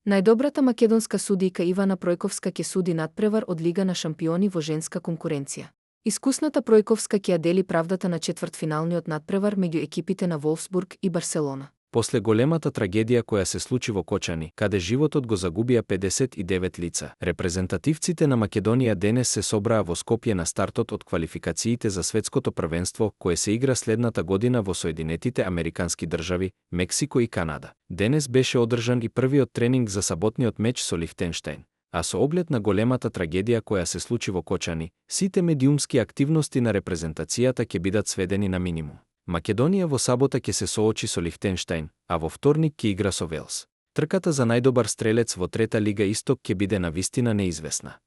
Најдобрата македонска судијка Ивана Пројковска ќе суди надпревар од Лига на шампиони во женска конкуренција. Искусната Пројковска ќе ја дели правдата на четвртфиналниот надпревар меѓу екипите на Волфсбург и Барселона. После големата трагедија која се случи во Кочани, каде животот го загубија 59 лица, репрезентативците на Македонија денес се собраа во Скопје на стартот од квалификациите за светското првенство, кое се игра следната година во Соединетите Американски држави, Мексико и Канада. Денес беше одржан и првиот тренинг за саботниот меч со Лихтенштеин. А со оглед на големата трагедија која се случи во Кочани, сите медиумски активности на репрезентацијата ќе бидат сведени на минимум. Македонија во сабота ќе се соочи со Лихтенштеин, а во вторник ќе игра со Велс. Трката за најдобар стрелец во трета лига Исток ќе биде навистина неизвестна.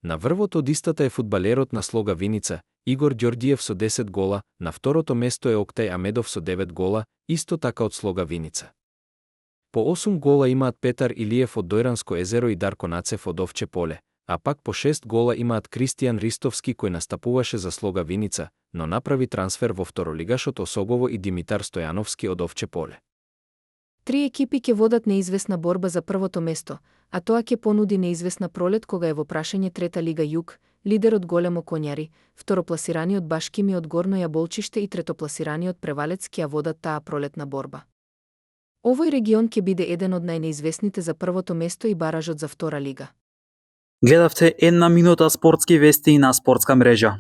На врвот од истата е фудбалерот на слога Виница, Игор Ѓорѓиев со 10 гола, на второто место е Октај Амедов со 9 гола, исто така од слога Виница. По 8 гола имаат Петар Илиев од Дојранско езеро и Дарко Нацев од Овче поле, а пак по 6 гола имаат Кристијан Ристовски кој настапуваше за слога Виница, но направи трансфер во второлигашот Осогово и Димитар Стојановски од Овче поле. Три екипи ќе водат неизвестна борба за првото место, а тоа ќе понуди неизвестна пролет кога е во прашање трета лига Југ, лидерот Големо Конјари, второпласираниот Башкими од Горно Јаболчиште и третопласираниот Превалец ќе ја водат таа пролетна борба. Овој регион ќе биде еден од најнеизвестните за првото место и баражот за втора лига. Гледавте една минута спортски вести на спортска мрежа.